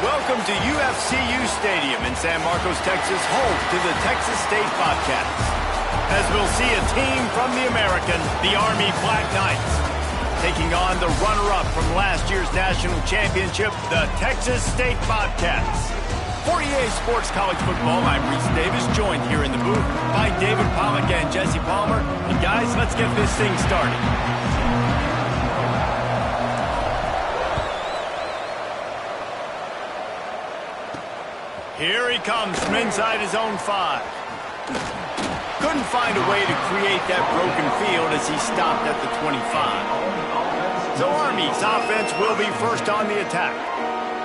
Welcome to UFCU Stadium in San Marcos, Texas, home to the Texas State Bobcats. As we'll see a team from the American, the Army Black Knights, taking on the runner-up from last year's national championship, the Texas State Bobcats. For EA Sports College Football, I'm Reese Davis, joined here in the booth by David Pollack and Jesse Palmer. And guys, let's get this thing started. Here he comes from inside his own 5. Couldn't find a way to create that broken field as he stopped at the 25. So Army's offense will be first on the attack.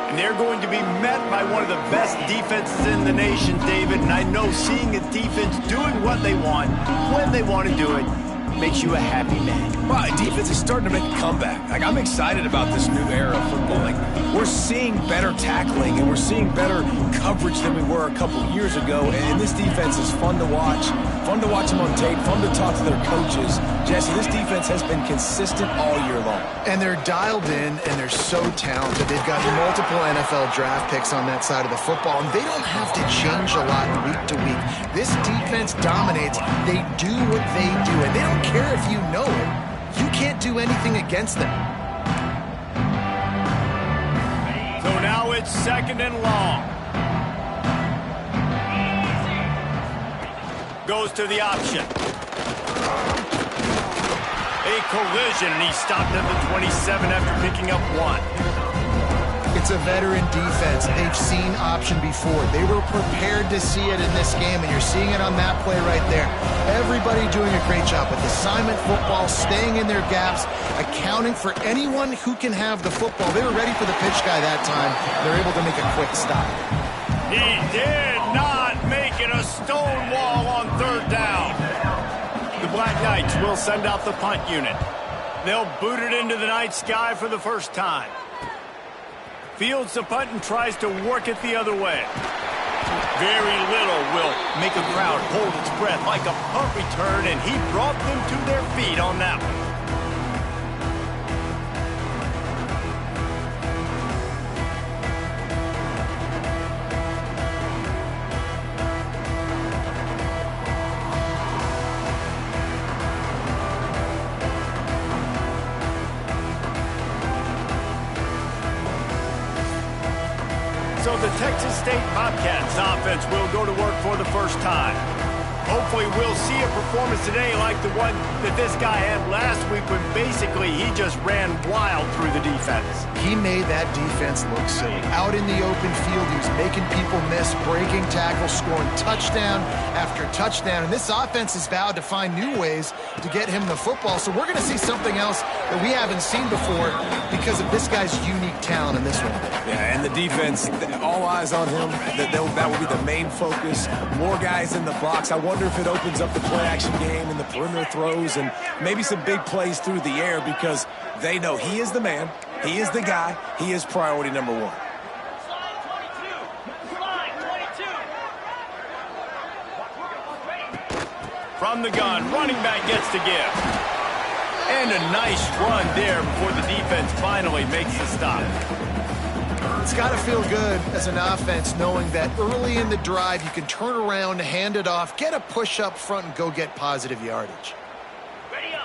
And they're going to be met by one of the best defenses in the nation, David. And I know seeing a defense doing what they want, when they want to do it, makes you a happy man. Well, defense is starting to make a comeback. I'm excited about this new era of football. We're seeing better tackling and we're seeing better coverage than we were a couple years ago. And this defense is fun to watch them on tape, fun to talk to their coaches. Jesse, this defense has been consistent all year long. And they're dialed in and they're so talented. They've got multiple NFL draft picks on that side of the football, and they don't have to change a lot week to week. This defense dominates. They do what they do, and they don't care if you know it. You can't do anything against them. So now it's second and long. Goes to the option. A collision, and he stopped at the 27 after picking up 1. It's a veteran defense. They've seen option before. They were prepared to see it in this game, and you're seeing it on that play right there. Everybody doing a great job with assignment football, staying in their gaps, accounting for anyone who can have the football. They were ready for the pitch guy that time. They're able to make a quick stop. He did not make it a stone wall on third down. The Black Knights will send out the punt unit. They'll boot it into the night sky for the first time. Fields the punt and tries to work it the other way. Very little will make a crowd hold its breath like a punt return, and he brought them to their feet on that one. So the Texas State Bobcats offense will go to work for the first time. Hopefully we'll see a performance today like the one that this guy had last week when basically he just ran wild through the defense. He made that defense look silly. Out in the open field, he was making people miss, breaking tackles, scoring touchdown after touchdown. And this offense has vowed to find new ways to get him the football. So we're going to see something else that we haven't seen before because of this guy's unique talent in this one. Yeah, and the defense, all eyes on him. That will be the main focus. More guys in the box. I wonder if it opens up the play-action game and the perimeter throws and maybe some big plays through the air because they know he is the man, he is the guy, he is priority number 1. From the gun, running back gets to give. And a nice run there before the defense finally makes the stop. It's got to feel good as an offense knowing that early in the drive you can turn around, hand it off, get a push up front, and go get positive yardage.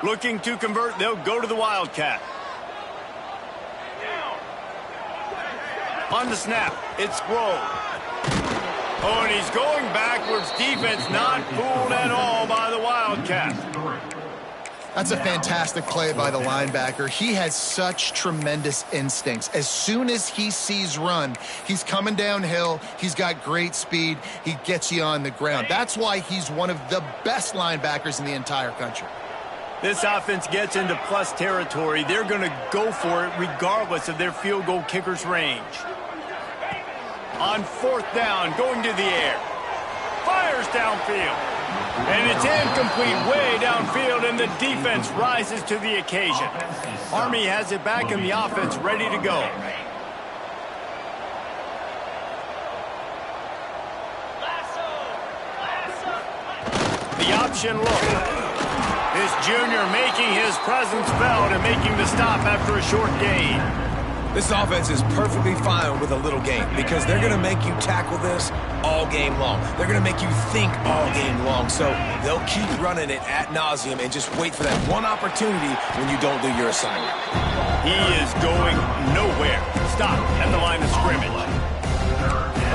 Looking to convert, they'll go to the Wildcat. On the snap, it's Grove. Oh, and he's going backwards. Defense not fooled at all by the Wildcat. That's a fantastic play by the linebacker. He has such tremendous instincts. As soon as he sees run, he's coming downhill. He's got great speed. He gets you on the ground. That's why he's one of the best linebackers in the entire country. This offense gets into plus territory. They're going to go for it regardless of their field goal kicker's range. On fourth down, going to the air. Fires downfield. And it's incomplete way downfield, and the defense rises to the occasion. Army has it back in the offense, ready to go. The option look. This junior making his presence felt and making the stop after a short gain. This offense is perfectly fine with a little game because they're going to make you tackle this all game long. They're going to make you think all game long. So they'll keep running it ad nauseum and just wait for that one opportunity when you don't do your assignment. He is going nowhere. Stop at the line of scrimmage.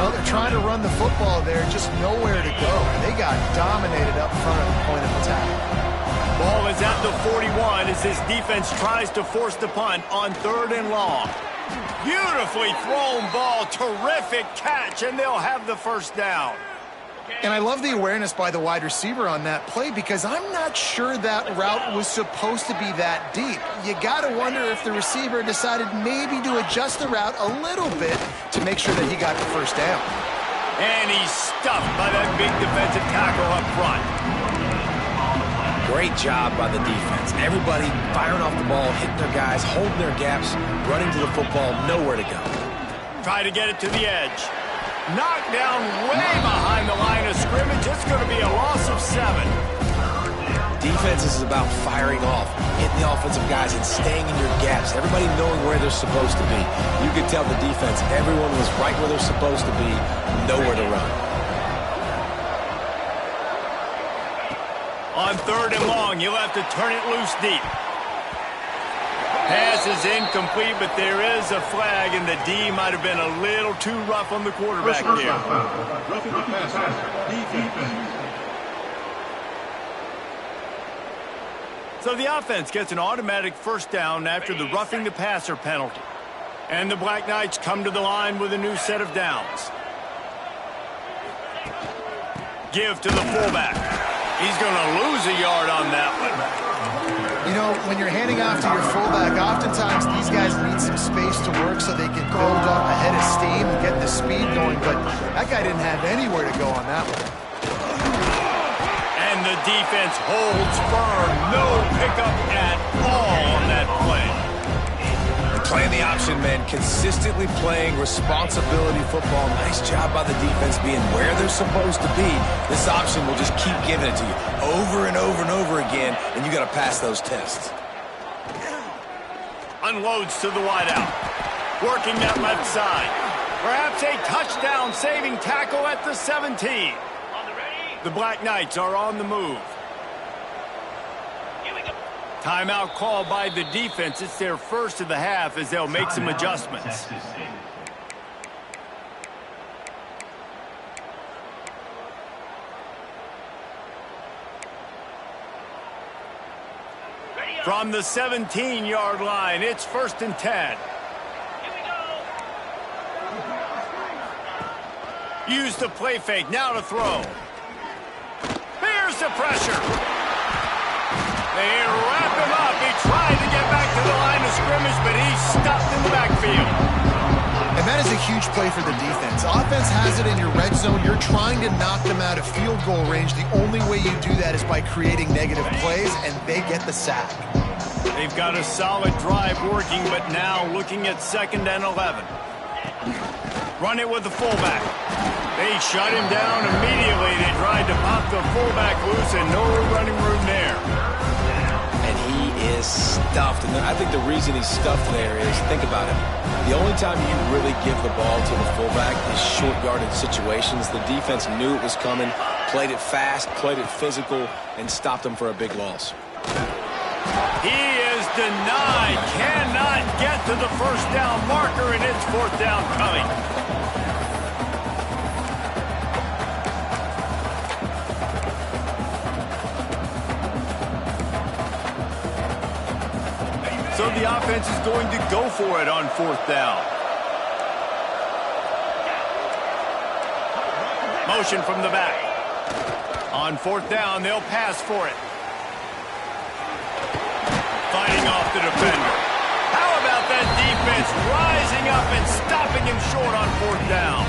Well, they're trying to run the football there, just nowhere to go. They got dominated up front at the point of attack. Ball is at the 41 as this defense tries to force the punt on 3rd and long. Beautifully thrown ball, terrific catch, and they'll have the first down. And I love the awareness by the wide receiver on that play because I'm not sure that route was supposed to be that deep. You got to wonder if the receiver decided maybe to adjust the route a little bit to make sure that he got the first down. And he's stuffed by that big defensive tackle up front. Great job by the defense. Everybody firing off the ball, hitting their guys, holding their gaps, running to the football, nowhere to go. Try to get it to the edge. Knocked down way behind the line of scrimmage. It's going to be a loss of 7. Defense is about firing off, hitting the offensive guys, and staying in your gaps. Everybody knowing where they're supposed to be. You could tell the defense, everyone was right where they're supposed to be, nowhere to run. On 3rd and long, you'll have to turn it loose deep. Pass is incomplete, but there is a flag, and the D might have been a little too rough on the quarterback there. Roughing the passer, defense. So the offense gets an automatic first down after the roughing the passer penalty. And the Black Knights come to the line with a new set of downs. Give to the fullback. He's going to lose a yard on that one. You know, when you're handing off to your fullback, oftentimes these guys need some space to work so they can build up a head of steam and get the speed going, but that guy didn't have anywhere to go on that one. And the defense holds firm. No pickup at all on that play. Playing the option, man, consistently playing responsibility football. Nice job by the defense being where they're supposed to be. This option will just keep giving it to you over and over and over again, and you got to pass those tests. Unloads to the wideout. Working that left side. Perhaps a touchdown-saving tackle at the 17. The Black Knights are on the move. Timeout call by the defense. It's their first of the half as they'll make some adjustments. From the 17-yard line, it's 1st and 10. Use the play fake, now to throw. Here's the pressure. They wrap him up. He tried to get back to the line of scrimmage, but he's stuffed in the backfield. And that is a huge play for the defense. Offense has it in your red zone. You're trying to knock them out of field goal range. The only way you do that is by creating negative plays, and they get the sack. They've got a solid drive working, but now looking at 2nd and 11. Run it with the fullback. They shut him down immediately. They tried to pop the fullback loose, and no running room there. And he is stuffed. And I think the reason he's stuffed there is, think about it. The only time you really give the ball to the fullback is short yardage situations. The defense knew it was coming, played it fast, played it physical, and stopped him for a big loss. He is denied. Cannot get to the first down marker, and it's 4th down coming. So the offense is going to go for it on 4th down. Motion from the back. On 4th down, they'll pass for it. Fighting off the defender. How about that defense rising up and stopping him short on 4th down?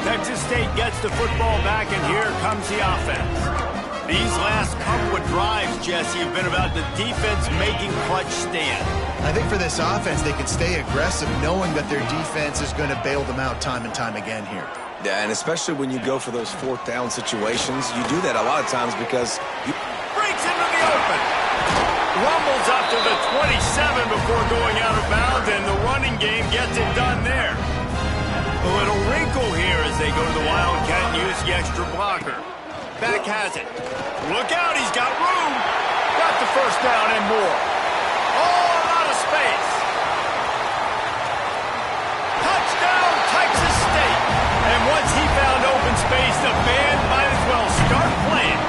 Texas State gets the football back, and here comes the offense. These last couple of drives, Jesse, have been about the defense making clutch stand. I think for this offense, they can stay aggressive knowing that their defense is going to bail them out time and time again here. Yeah, and especially when you go for those 4th down situations, you do that a lot of times because you... Breaks into the open. Rumbles up to the 27 before going out of bounds, and the running game the Wildcat used the extra blocker. Back has it. Look out, he's got room. Got the first down and more. Oh, a lot of space. Touchdown, Texas State. And once he found open space, the band might as well start playing.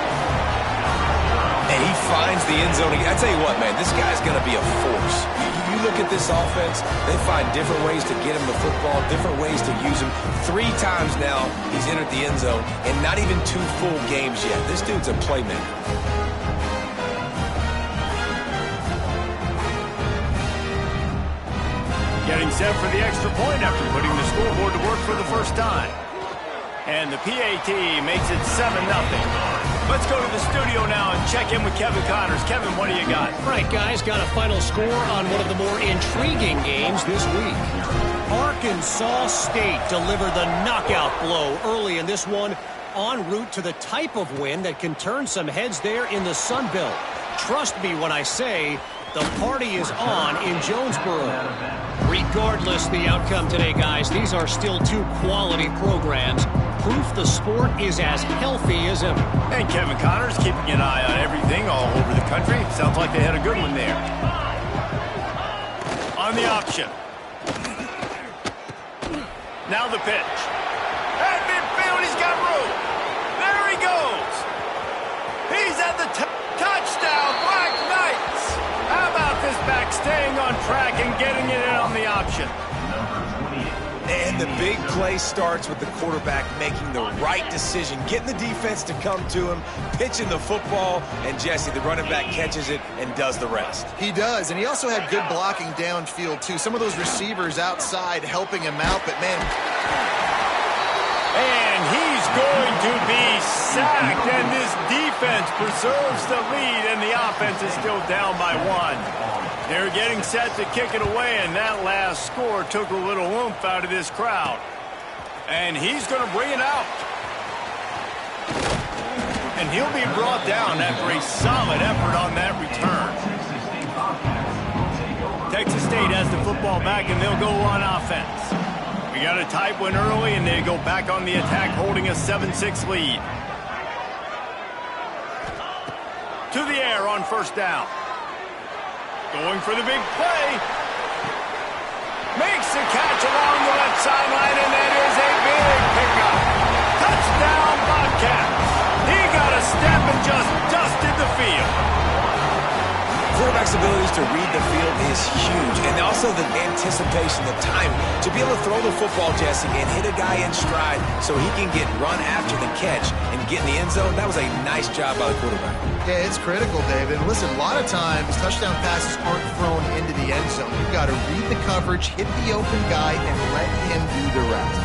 And he finds the end zone. I tell you what, man, this guy's going to be a force. You look at this offense, they find different ways to get him the football, different ways to use him. 3 times now he's entered the end zone, and not even 2 full games yet. This dude's a playmaker. Getting set for the extra point after putting the scoreboard to work for the first time. And the PAT makes it 7-0. Let's go to the studio now and check in with Kevin Connors. Kevin, what do you got? Right, guys, got a final score on one of the more intriguing games this week. Arkansas State delivered the knockout blow early in this one, en route to the type of win that can turn some heads there in the Sun Belt. Trust me when I say the party is on in Jonesboro. Regardless the outcome today, guys, these are still 2 quality programs. Proof the sport is as healthy as ever. And Kevin Connors keeping an eye on everything all over the country. Sounds like they had a good one there. On the option. Now the pitch. At midfield, he's got room. There he goes. He's at the touchdown, Black Knights. How about this back staying on track and getting it in on the option? And the big play starts with the quarterback making the right decision, getting the defense to come to him, pitching the football, and Jesse, the running back, catches it and does the rest. He does, and he also had good blocking downfield, too. Some of those receivers outside helping him out, but, man... And he's going to be sacked, and this defense preserves the lead, and the offense is still down by 1. They're getting set to kick it away, and that last score took a little oomph out of this crowd. And he's going to bring it out. And he'll be brought down after a solid effort on that return. Texas State has the football back, and they'll go on offense. We got a tight one early, and they go back on the attack, holding a 7-6 lead. To the air on first down. Going for the big play. Makes the catch along the left sideline, and that is a big pickup. Touchdown, Bobcats. He got a step and just dusted the field. Quarterback's abilities to read the field is huge, and also the anticipation, the time to be able to throw the football, Jesse, and hit a guy in stride so he can get run after the catch and get in the end zone. That was a nice job by the quarterback. Yeah, it's critical, David. And listen, a lot of times touchdown passes aren't thrown into the end zone. You've got to read the coverage, hit the open guy, and let him do the rest.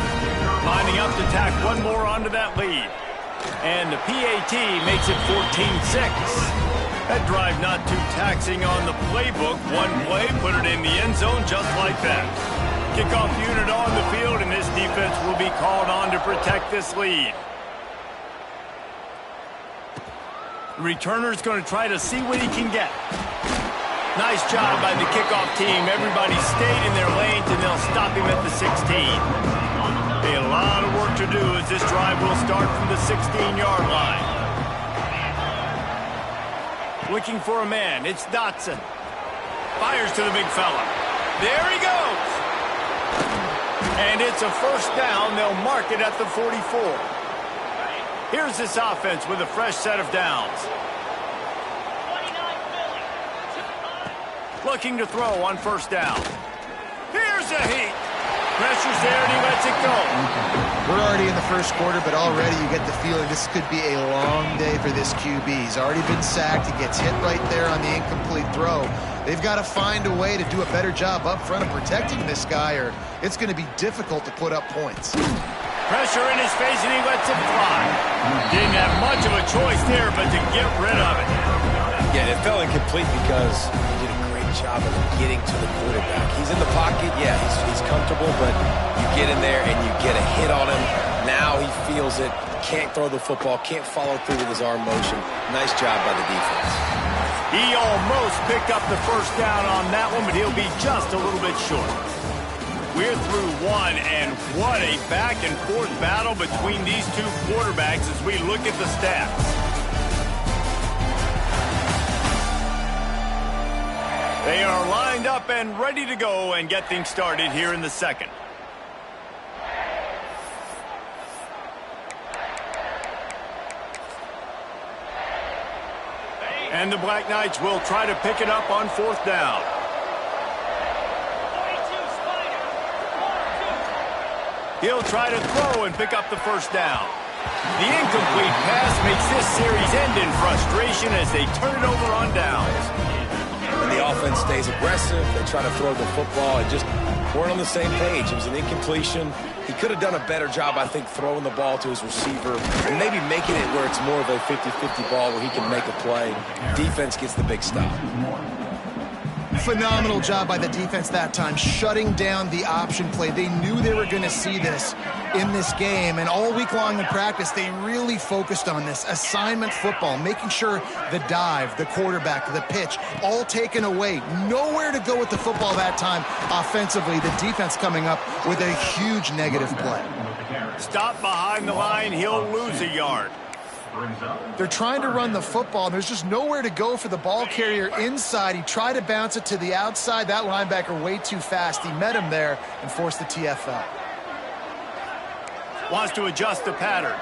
Lining up to tack one more onto that lead. And the PAT makes it 14-6. That drive not too taxing on the playbook. One play, put it in the end zone just like that. Kickoff unit on the field, and this defense will be called on to protect this lead. The returner's going to try to see what he can get. Nice job by the kickoff team. Everybody stayed in their lanes, and they'll stop him at the 16. A lot of work to do as this drive will start from the 16-yard line. Looking for a man. It's Dotson. Fires to the big fella. There he goes. And it's a first down. They'll mark it at the 44. Here's this offense with a fresh set of downs. Looking to throw on first down. Here's a heat. Pressure's there, and he lets it go. We're already in the first quarter, but already you get the feeling this could be a long day for this QB. He's already been sacked. He gets hit right there on the incomplete throw. They've got to find a way to do a better job up front of protecting this guy, or it's going to be difficult to put up points. Pressure in his face, and he lets it fly. Didn't have much of a choice there, but to get rid of it. Yeah, it fell incomplete because he did a great job of getting to the quarterback. He's in the pocket, yeah, he's comfortable, but you get in there and you get a hit on him. Now he feels it, can't throw the football, can't follow through with his arm motion. Nice job by the defense. He almost picked up the first down on that one, but he'll be just a little bit short. We're through one, and what a back-and-forth battle between these two quarterbacks as we look at the stats. They are lined up and ready to go and get things started here in the second. And the Black Knights will try to pick it up on fourth down. He'll try to throw and pick up the first down. The incomplete pass makes this series end in frustration as they turn it over on downs. And the offense stays aggressive. They try to throw the football and just weren't on the same page. It was an incompletion. He could have done a better job, I think, throwing the ball to his receiver and maybe making it where it's more of a 50-50 ball where he can make a play. Defense gets the big stop. Phenomenal job by the defense that time, shutting down the option play. They knew they were going to see this in this game, and all week long in practice, they really focused on this assignment football, making sure the dive, the quarterback, the pitch, all taken away. Nowhere to go with the football that time offensively. The defense coming up with a huge negative play. Stop behind the line, he'll lose a yard. They're trying to run the football. There's just nowhere to go for the ball carrier inside. He tried to bounce it to the outside. That linebacker way too fast. He met him there and forced the TFL. Wants to adjust the pattern.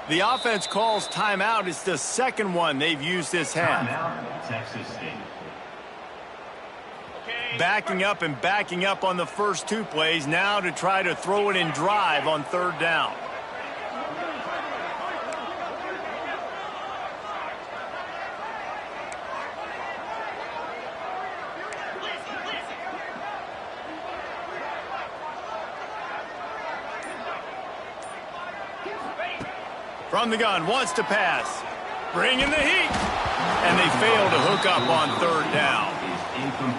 The offense calls timeout. It's the second one they've used this half. Texas State. Backing up and backing up on the first two plays now to try to throw it and drive on third down. From the gun, wants to pass. Bringing the heat. And they fail to hook up on third down.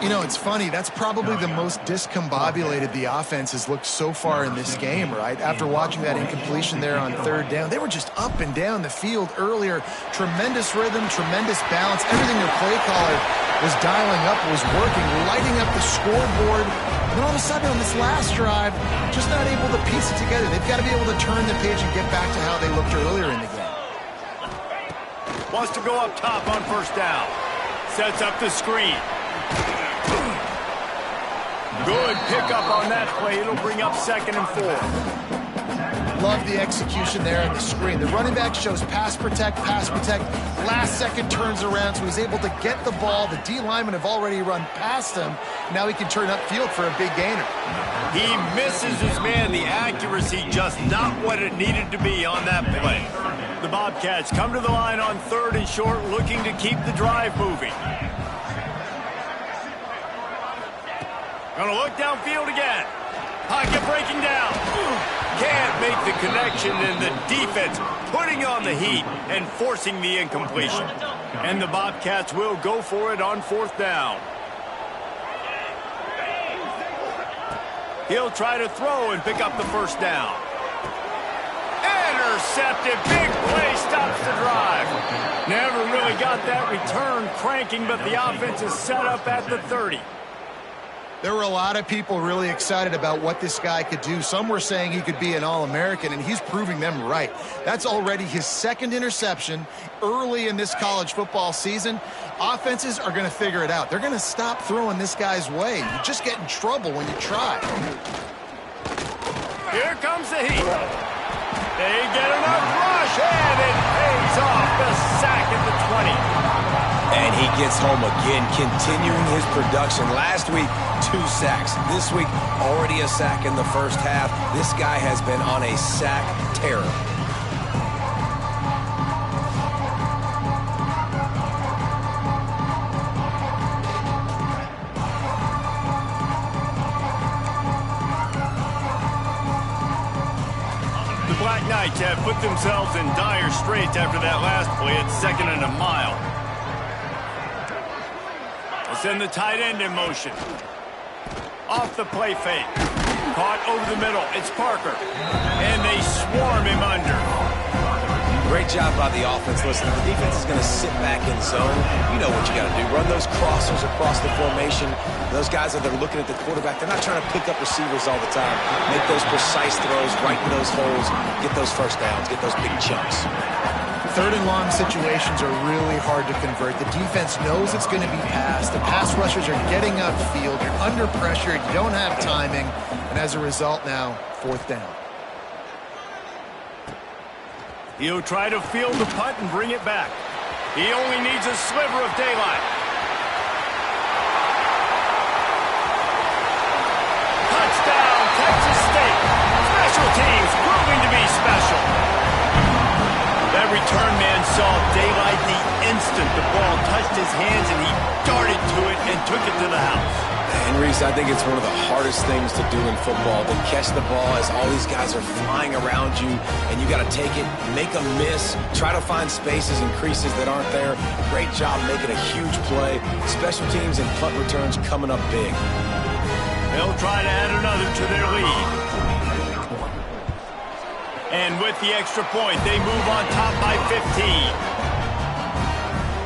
You know, it's funny. That's probably the most discombobulated the offense has looked so far in this game, right? After watching that incompletion there on third down, they were just up and down the field earlier. Tremendous rhythm, tremendous balance. Everything their play caller was dialing up was working, lighting up the scoreboard. And then all of a sudden on this last drive, just not able to piece it together. They've got to be able to turn the page and get back to how they looked earlier in the game. Wants to go up top on first down. Sets up the screen. Good pickup on that play. It'll bring up second and 4. Love the execution there on the screen. The running back shows pass protect, last second turns around, so he's able to get the ball. The D linemen have already run past him. Now he can turn upfield for a big gainer. He misses his man. The accuracy just not what it needed to be on that play. The Bobcats come to the line on third and short, looking to keep the drive moving. Gonna look downfield again. Pocket breaking down. Can't make the connection, and the defense putting on the heat and forcing the incompletion. And the Bobcats will go for it on fourth down. He'll try to throw and pick up the first down. Intercepted. Big play stops the drive. Never really got that return cranking, but the offense is set up at the 30. There were a lot of people really excited about what this guy could do. Some were saying he could be an All-American, and he's proving them right. That's already his second interception early in this college football season. Offenses are going to figure it out. They're going to stop throwing this guy's way. You just get in trouble when you try. Here comes the heat. They get enough rush, and it pays off. The sack at the 20. And he gets home again, continuing his production. Last week, 2 sacks. This week, already a sack in the first half. This guy has been on a sack terror. The Black Knights have put themselves in dire straits after that last play at 2nd and a mile. Send the tight end in motion. Off the play fake. Caught over the middle. It's Parker. And they swarm him under. Great job by the offense. Listen, if the defense is going to sit back in zone, you know what you got to do. Run those crossers across the formation. Those guys that are looking at the quarterback, they're not trying to pick up receivers all the time. Make those precise throws, right in those holes, get those first downs, get those big chunks. Third and long situations are really hard to convert. The defense knows it's going to be passed. The pass rushers are getting upfield. You're under pressure. You don't have timing. And as a result now, fourth down. He'll try to field the punt and bring it back. He only needs a sliver of daylight. Touchdown, Texas State. Special teams proving to be special. That return man saw daylight the instant the ball touched his hands, and he darted to it and took it to the house. And Reese, I think it's one of the hardest things to do in football, to catch the ball as all these guys are flying around you, and you got to take it, make a miss, try to find spaces and creases that aren't there. Great job making a huge play. Special teams and punt returns coming up big. They'll try to add another to their lead. And with the extra point, they move on top by 15.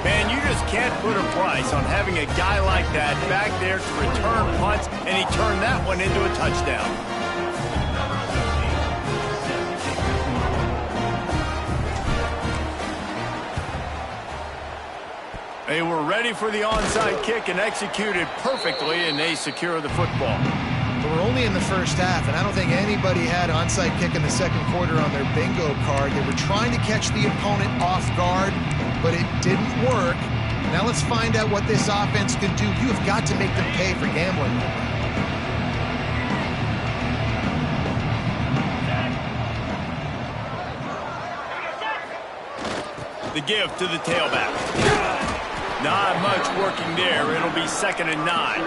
Man, you just can't put a price on having a guy like that back there to return punts, and he turned that one into a touchdown. They were ready for the onside kick and executed perfectly, and they secure the football. We're only in the first half, and I don't think anybody had onside kick in the second quarter on their bingo card. They were trying to catch the opponent off guard, but it didn't work. Now let's find out what this offense can do. You have got to make them pay for gambling. The give to the tailback. Not much working there. It'll be 2nd and 9.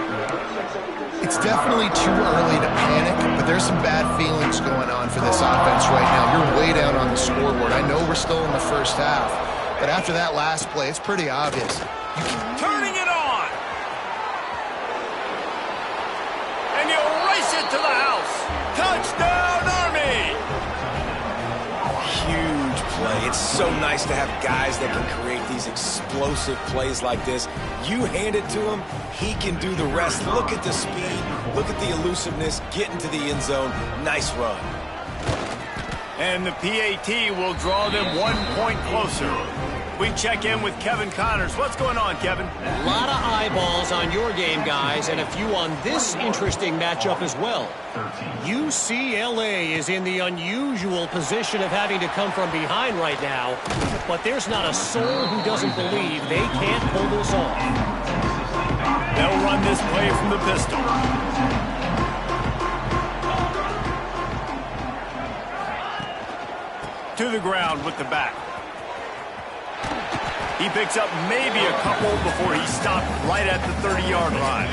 It's definitely too early to panic, but there's some bad feelings going on for this offense right now. You're way down on the scoreboard. I know we're still in the first half, but after that last play, it's pretty obvious. Turning it on! And he'll race it to the house. Touchdown, Army! Huge play. It's so nice to have guys that can create these explosive plays like this. You hand it to him, he can do the rest. Look at the speed, look at the elusiveness, get into the end zone. Nice run. And the PAT will draw them 1 point closer. We check in with Kevin Connors. What's going on, Kevin? A lot of eyeballs on your game, guys, and a few on this interesting matchup as well. UCLA is in the unusual position of having to come from behind right now, but there's not a soul who doesn't believe they can't pull this off. They'll run this play from the pistol. To the ground with the back. He picks up maybe a couple before he stopped right at the 30-yard line.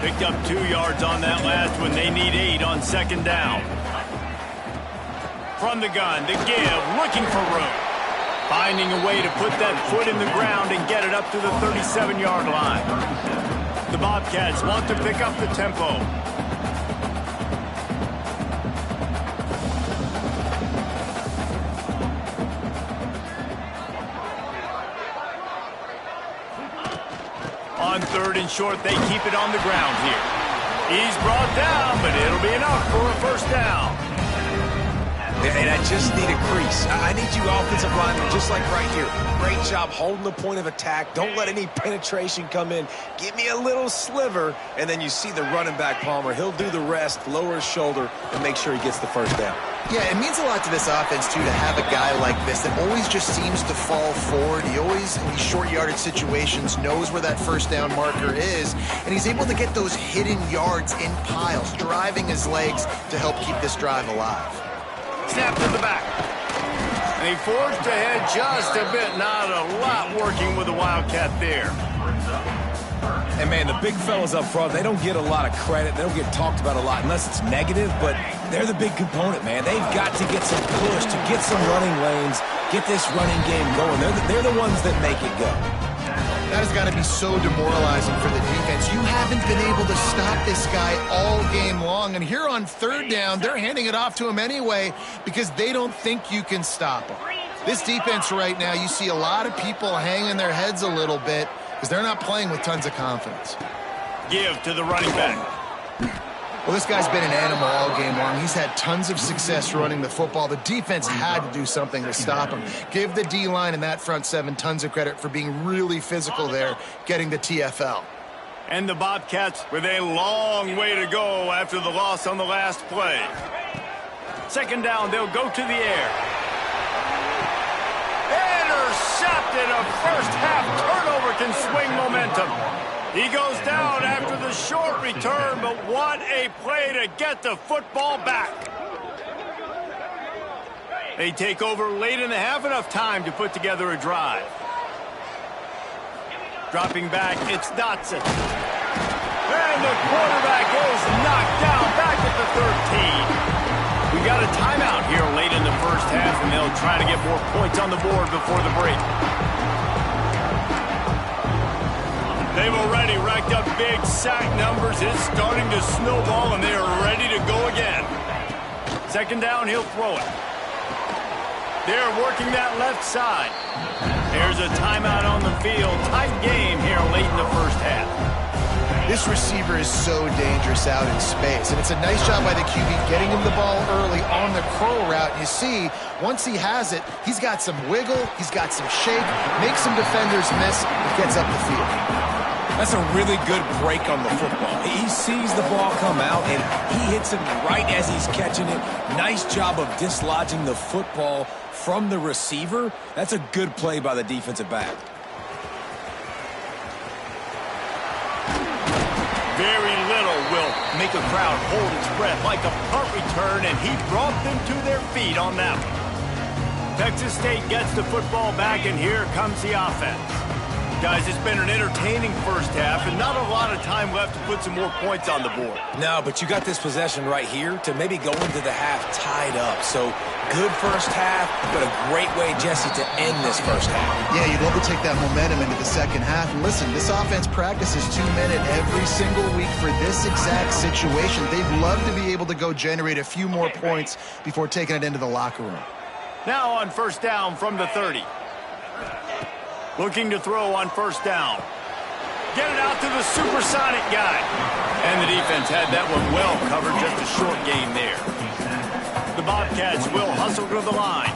Picked up 2 yards on that last one. They need 8 on 2nd down. From the gun, the give, looking for room. Finding a way to put that foot in the ground and get it up to the 37-yard line. The Bobcats want to pick up the tempo. On 3rd and short, they keep it on the ground here. He's brought down, but it'll be enough for a first down. And I just need a crease. I need you offensive linemen, just like right here. Great job holding the point of attack. Don't let any penetration come in. Give me a little sliver, and then you see the running back, Palmer. He'll do the rest, lower his shoulder, and make sure he gets the first down. Yeah, it means a lot to this offense, too, to have a guy like this that always just seems to fall forward. He always, in these short yardage situations, knows where that first down marker is, and he's able to get those hidden yards in piles, driving his legs to help keep this drive alive. Snap to the back. And he forged ahead just a bit. Not a lot working with the Wildcat there. And, man, the big fellas up front, they don't get a lot of credit. They don't get talked about a lot unless it's negative, but they're the big component, man. They've got to get some push, to get some running lanes, get this running game going. They're the ones that make it go. That has got to be so demoralizing for the defense. You haven't been able to stop this guy all game long, and here on 3rd down, they're handing it off to him anyway because they don't think you can stop him. This defense right now, you see a lot of people hanging their heads a little bit because they're not playing with tons of confidence. Give to the running back. Well, this guy's been an animal all game long. He's had tons of success running the football. The defense had to do something to stop him. Give the D-line and that front seven tons of credit for being really physical there, getting the TFL. And the Bobcats with a long way to go after the loss on the last play. Second down, they'll go to the air. Intercepted. A first half turnover can swing momentum. He goes down after the short return, but what a play to get the football back. They take over late in the half, enough time to put together a drive. Dropping back, it's Dotson. And the quarterback is knocked down back at the 13. We got a timeout here late in the first half, and they'll try to get more points on the board before the break. They've already racked up big sack numbers. It's starting to snowball, and they are ready to go again. Second down, he'll throw it. They're working that left side. There's a timeout on the field. Tight game here late in the first half. This receiver is so dangerous out in space, and it's a nice job by the QB getting him the ball early on the curl route. You see, once he has it, he's got some wiggle, he's got some shake, makes some defenders miss, and gets up the field. That's a really good break on the football. He sees the ball come out, and he hits it right as he's catching it. Nice job of dislodging the football from the receiver. That's a good play by the defensive back. Very little will make a crowd hold its breath like a punt return, and he brought them to their feet on that one. Texas State gets the football back, and here comes the offense. Guys, it's been an entertaining first half and not a lot of time left to put some more points on the board. No, but you got this possession right here to maybe go into the half tied up. So good first half, but a great way, Jesse, to end this first half. Yeah, you'd love to take that momentum into the second half. And listen, this offense practices 2-minute every single week for this exact situation. They'd love to be able to go generate a few more points before taking it into the locker room. Now on first down from the 30. Looking to throw on first down. Get it out to the supersonic guy. And the defense had that one well covered, just a short gain there. The Bobcats will hustle to the line.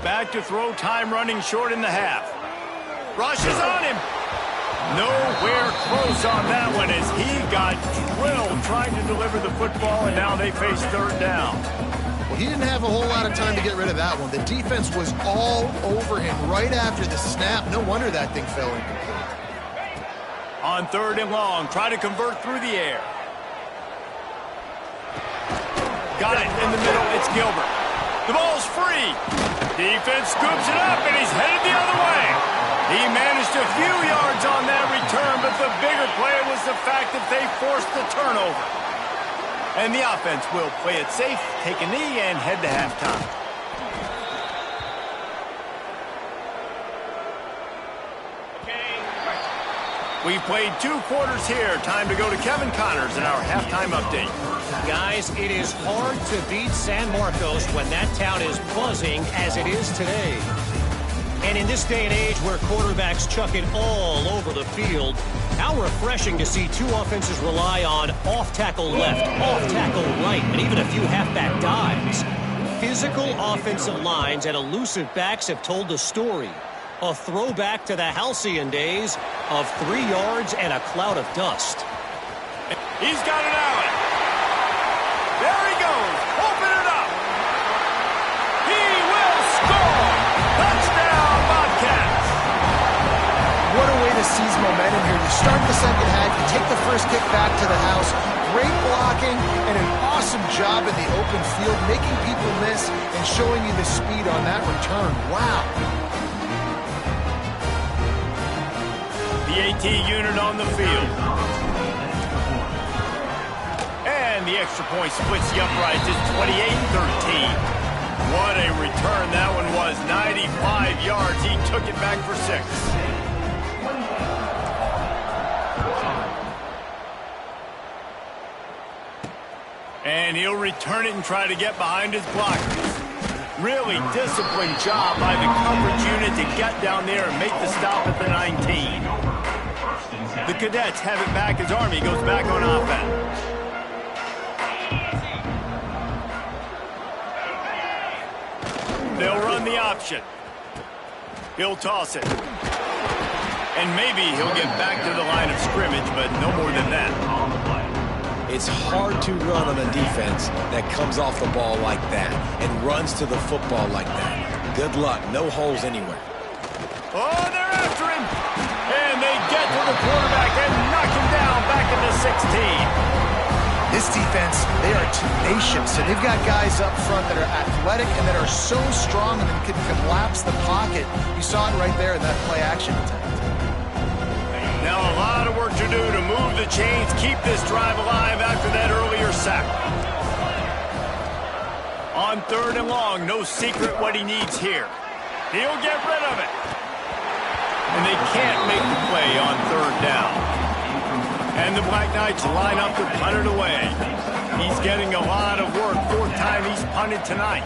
Back to throw, time running short in the half. Rush is on him. Nowhere close on that one as he got drilled trying to deliver the football, and now they face third down. Well, he didn't have a whole lot of time to get rid of that one. The defense was all over him right after the snap. No wonder that thing fell incomplete. On third and long, try to convert through the air. Got it in the middle, it's Gilbert. The ball's free. Defense scoops it up, and he's headed the other way. He managed a few yards on that return, but the bigger play was the fact that they forced the turnover. And the offense will play it safe, take a knee, and head to halftime. We've played 2 quarters here. Time to go to Kevin Connors in our halftime update. Guys, it is hard to beat San Marcos when that town is buzzing as it is today. And in this day and age where quarterbacks chuck it all over the field, how refreshing to see 2 offenses rely on off-tackle left, off-tackle right, and even a few halfback dives. Physical offensive lines and elusive backs have told the story. A throwback to the halcyon days of 3 yards and a cloud of dust. He's got it out. There he goes. Open it up. He will score. Touchdown, Bobcats. What a way to seize momentum here. You start the second half, you take the first kick back to the house. Great blocking and an awesome job in the open field, making people miss and showing you the speed on that return. Wow. The AT unit on the field. And the extra point splits the uprights. It's 28-13. What a return that one was. 95 yards. He took it back for 6. And he'll return it and try to get behind his blockers. Really disciplined job by the coverage unit to get down there and make the stop at the 19. The Cadets have it back as Army goes back on offense. They'll run the option. He'll toss it. And maybe he'll get back to the line of scrimmage, but no more than that. It's hard to run on a defense that comes off the ball like that and runs to the football like that. Good luck. No holes anywhere. Oh, they're after him. And they get to the quarterback and knock him down back in the 16. This defense, they are tenacious, and they've got guys up front that are athletic and that are so strong and can collapse the pocket. You saw it right there in that play-action attempt. Now a lot of work to do to move the chains, keep this drive alive after that earlier sack. On 3rd and long, no secret what he needs here. He'll get rid of it. And they can't make the play on 3rd down. And the Black Knights line up to punt it away. He's getting a lot of work. 4th time he's punted tonight.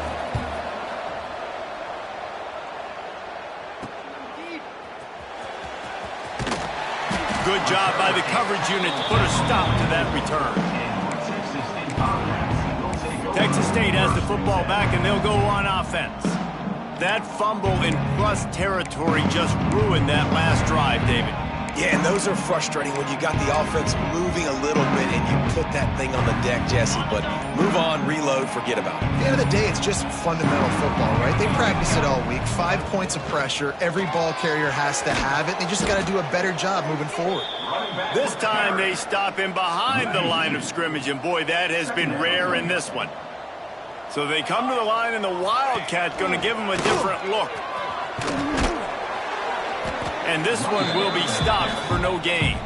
Good job by the coverage unit to put a stop to that return. Texas State has the football back, and they'll go on offense. That fumble in plus territory just ruined that last drive, David. Yeah, and those are frustrating when you got the offense moving a little bit and you put that thing on the deck, Jesse. But move on, reload, forget about it. At the end of the day, it's just fundamental football, right? They practice it all week. 5 points of pressure. Every ball carrier has to have it. They just got to do a better job moving forward. This time they stop him behind the line of scrimmage, and boy, that has been rare in this one. So they come to the line, and the Wildcat going to give him a different look. And this one will be stopped for no gain.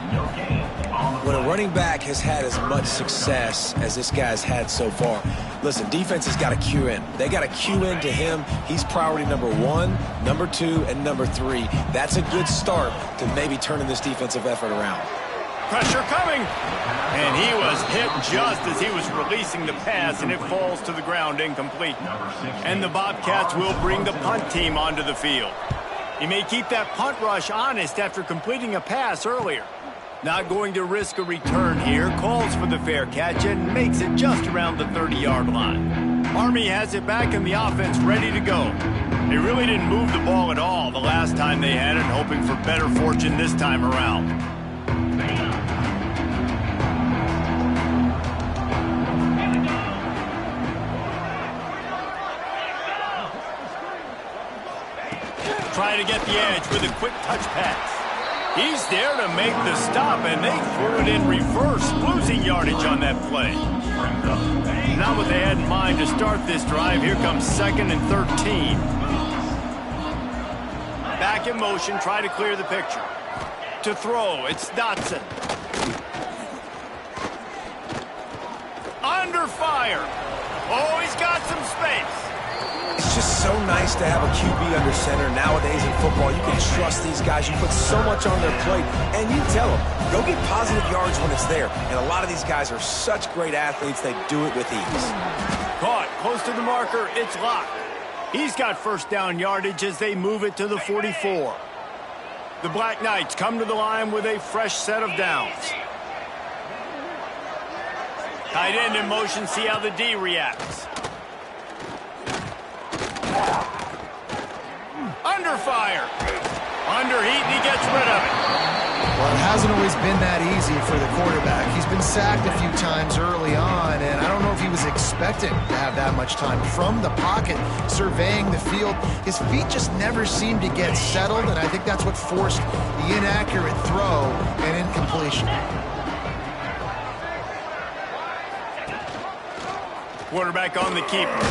When a running back has had as much success as this guy's had so far, listen, defense has got to cue in. They got to cue in to him. He's priority number 1, number 2, and number 3. That's a good start to maybe turning this defensive effort around. Pressure coming. And he was hit just as he was releasing the pass, and it falls to the ground incomplete. And the Bobcats will bring the punt team onto the field. He may keep that punt rush honest after completing a pass earlier. Not going to risk a return here. Calls for the fair catch and makes it just around the 30-yard line. Army has it back in the offense ready to go. They really didn't move the ball at all the last time they had it, hoping for better fortune this time around. Trying to get the edge with a quick touch pass. He's there to make the stop, and they threw it in reverse, losing yardage on that play. Not what they had in mind to start this drive. Here comes 2nd and 13. Back in motion, try to clear the picture. To throw, it's Dotson. Under fire. Oh, he's got some space. It's just so nice to have a QB under center. Nowadays in football, you can trust these guys. You put so much on their plate, and you tell them, go get positive yards when it's there. And a lot of these guys are such great athletes, they do it with ease. Caught, close to the marker, it's locked. He's got 1st down yardage as they move it to the 44. The Black Knights come to the line with a fresh set of downs. Tight end in motion, see how the D reacts. Under fire. Under heat, and he gets rid of it. Well, it hasn't always been that easy for the quarterback. He's been sacked a few times early on, and I don't know if he was expecting to have that much time from the pocket, surveying the field. His feet just never seemed to get settled, and I think that's what forced the inaccurate throw and incompletion. Quarterback on the keeper.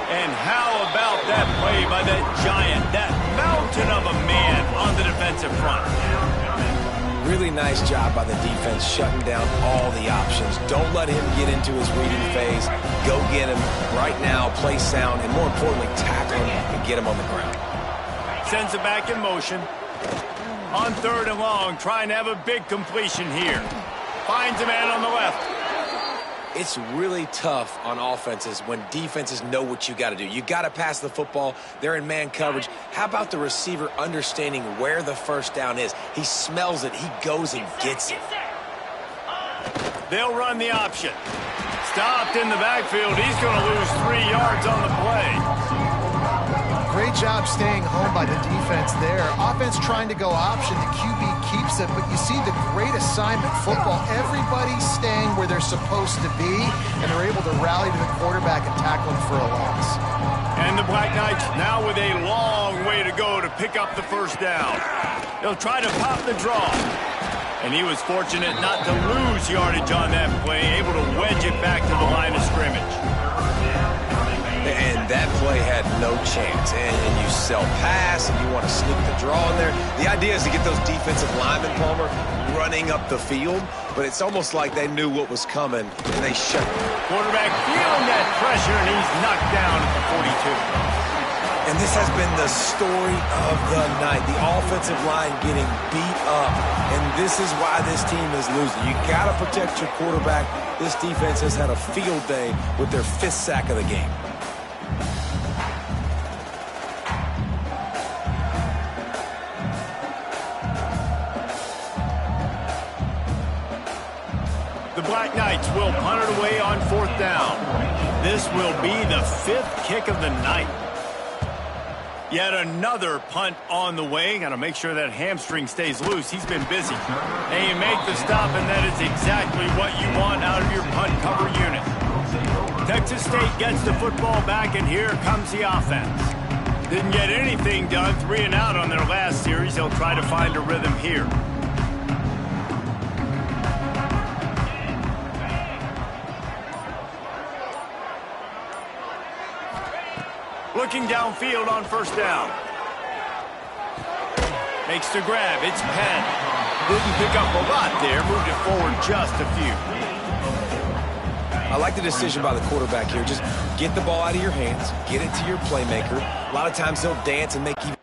And how about that play by that giant, that mountain of a man on the defensive front? Really nice job by the defense shutting down all the options. Don't let him get into his reading phase. Go get him right now, play sound, and more importantly, tackle him and get him on the ground. Sends it back in motion. On 3rd and long, trying to have a big completion here. Finds a man on the left. It's really tough on offenses when defenses know what you got to do. You got to pass the football. They're in man coverage. How about the receiver understanding where the first down is? He smells it. He goes and gets it. They'll run the option. Stopped in the backfield. He's going to lose 3 yards on the play. Great job staying home by the defense there. Offense trying to go option. The QB keeps it, but you see the great assignment football. Everybody's staying where they're supposed to be, and they're able to rally to the quarterback and tackle him for a loss. And the Black Knights now with a long way to go to pick up the first down. They'll try to pop the draw. And he was fortunate not to lose yardage on that play, able to wedge it back to the line of scrimmage. And that play had no chance. And you sell pass, and you want to sneak the draw in there. The idea is to get those defensive linemen, Palmer, running up the field. But it's almost like they knew what was coming, and they shut it. Quarterback feeling that pressure, and he's knocked down at the 42. And this has been the story of the night. The offensive line getting beat up. And this is why this team is losing. You got to protect your quarterback. This defense has had a field day with their 5th sack of the game. The Black Knights will punt it away on 4th down. This will be the 5th kick of the night. Yet another punt on the way. Got to make sure that hamstring stays loose. He's been busy. And you make the stop, and that is exactly what you want out of your punt cover unit. Texas State gets the football back, and here comes the offense. Didn't get anything done. 3 and out on their last series. They'll try to find a rhythm here. Looking downfield on 1st down. Makes the grab. It's Penn. Didn't pick up a lot there. Moved it forward just a few. I like the decision by the quarterback here. Just get the ball out of your hands. Get it to your playmaker. A lot of times he'll dance and make you...